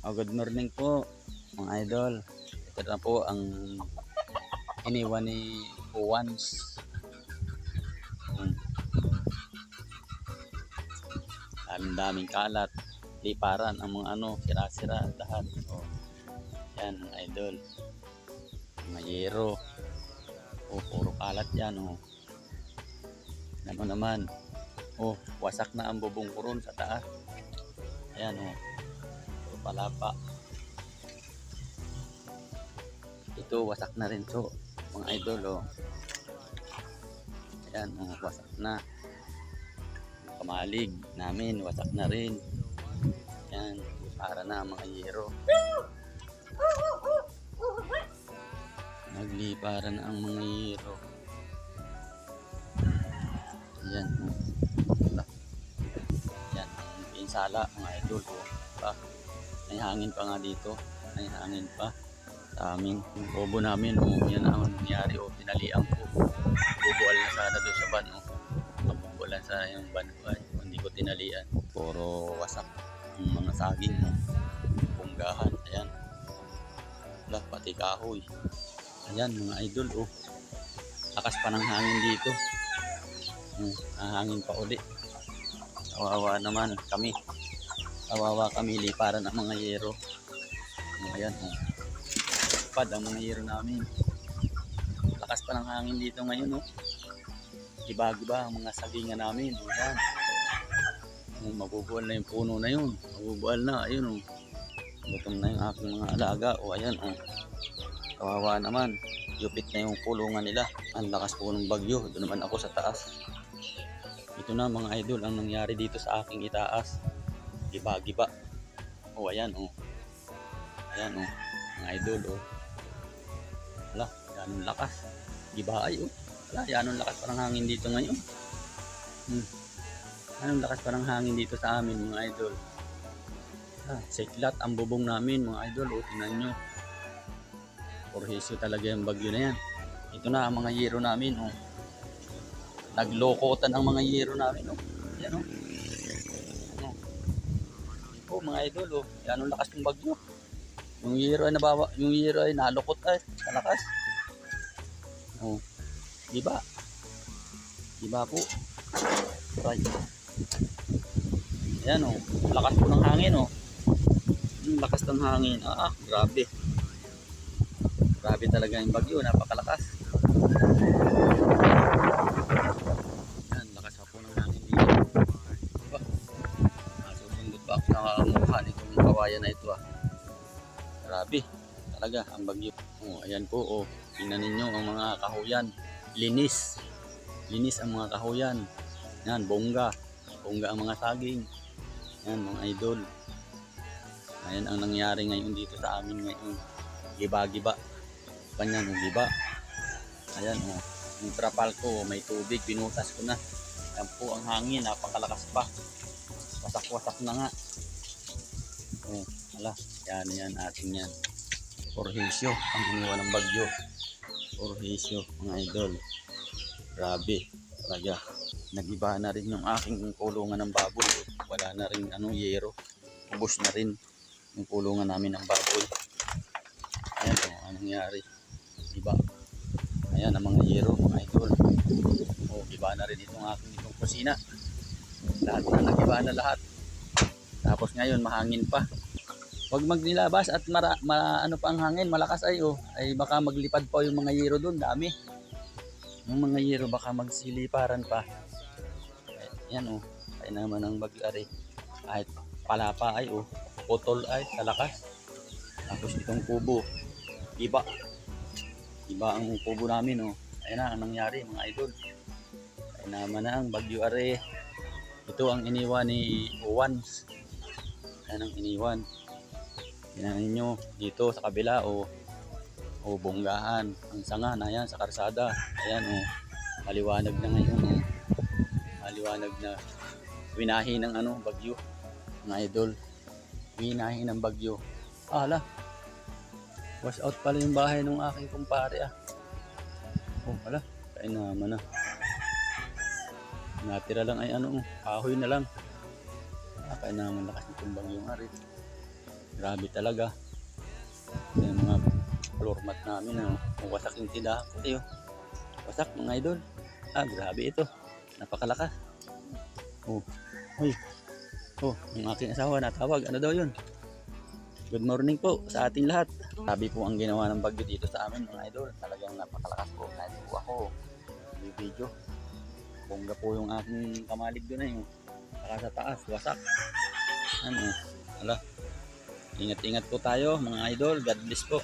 Good morning po mga idol. Ito na po ang iniwan ni Uwans. Daming kalat. Liparan ang mga sira-sira lahat. Yan mga idol. Mga yero. Puro kalat yan. Ano naman. Wasak na ang bubong ko ron sa taas. Ayan puro palapa. Ito wasak na rin to mga idol. Ayan wasak na. Kamalig namin wasak na rin. Yan para na mga yero. Nagliparan na ang mga yero. Yan yan ang pinsala mga idol. May hangin pa nga dito. May hangin pa sa aming kubo namin. Yan ang nangyari. Tinalian ko. Bubual na sana doon sa ban. Mabubulan sana yung ban ko. Hindi ko tinalian. Puro wasak yung mga saging. Bunggahan. Ayan. Pati kahoy. Ayan mga idol. Lakas pa ng hangin dito. Hangin pa uli. Kawawa naman kami. Kawawa kami. Liparan ang mga yero. Ayan. Pad ang mga yero namin. Lakas pa ng hangin dito ngayon. Iba-iba ang mga sagingan namin. Ayan. Mabubual na yung puno na yun. Mabubual na. Ayun. Gutom na yung aking mga alaga. Ayan. Kawawa naman. Yupit na yung kulungan nila. Ang lakas po ng bagyo. Doon naman ako sa taas. Ito na mga idol ang nangyari dito sa aking itaas. Giba-giba. Ayan. Ayan mga idol. Wala, yanong lakas. Giba ay wala, yanong lakas parang hangin dito ngayon. Yanong lakas parang hangin dito sa amin mga idol. Siklat ang bubong namin mga idol. Tingnan nyo. Porhisyo talaga yung bagyo na yan. Ito na ang mga yero namin. Naglokotan ang mga yero namin. Yan mga idol. Yanong lakas ng bagyo. Yung yero ay nalukot ay malakas. Diba? Diba po? Right. Ayan lakas po ng hangin lakas ng hangin. Grabe. Grabe talaga yung bagyo, napakalakas. Ayan, lakas po ng hangin dito. Diba? Susundot ba ako sa mukha nitong kawayan na ito Grabe talaga ang bagyo. Ayan po tingnan ninyo ang mga kahoyan. Linis ang mga kahoyan. Yan bongga ang mga saging. Yan mga idol. Ayan ang nangyari ngayon dito sa amin ngayon. Giba-giba kanyan giba. Ayan yung trapal ko may tubig, binutas ko na. Yan po ang hangin, napakalakas pa. Wasak-wasak na nga. Yan ating yan. Porhisyo ang iniwan ng bagyo. Porhisyo mga idol. Grabe talaga. Nagiba na rin yung aking kulungan ng baboy. Wala na rin yero. Ubos na rin yung kulungan namin ng baboy. Ayan ang nangyari. Iba. Ayan ang mga yero mga idol. Iba na rin itong itong kusina. Lahat na nagiba na lahat. Tapos ngayon mahangin pa. Huwag magnilabas at ano pa ang hangin, malakas ay baka maglipad pa yung mga yero doon, dami. Yung mga yero baka magsiliparan pa. Yan kaya naman ang bagyo-ari. Kahit palapa ay putol ay sa lakas. Tapos itong kubo, iba ang kubo namin Ayan na ang nangyari mga idol. Kaya naman na ang bagyo-ari. Ito ang iniwan ni Uwans. Ayan ang iniwan. Tingnan niyo dito sa kabila bonggahan ang sanga na yan sa karsada. Ayan maliwanag na ngayon maliwanag na winahi ng bagyo mga idol. Winahi ng bagyo. Wash out pala yung bahay ng aking kumpare kaya naman natira lang ay kahoy na lang. Kaya naman lakas ng bagyong ari. Grabe talaga. Yung mga floor mat namin, ano, wasak yung tindahan ko tayo. Wasak mga idol. Grabe ito. Napakalakas. Oh, uy. Oh, yung aking asawa natawag. Ano daw yun? Good morning po sa ating lahat. Sabi po ang ginawa ng bagyo dito sa amin mga idol. Talagang napakalakas po. Kahit po ako, video. Bongga po yung aking kamalig doon eh. Saka sa taas, wasak. Ano, ala. Ingat-ingat po tayo mga idol. God bless po.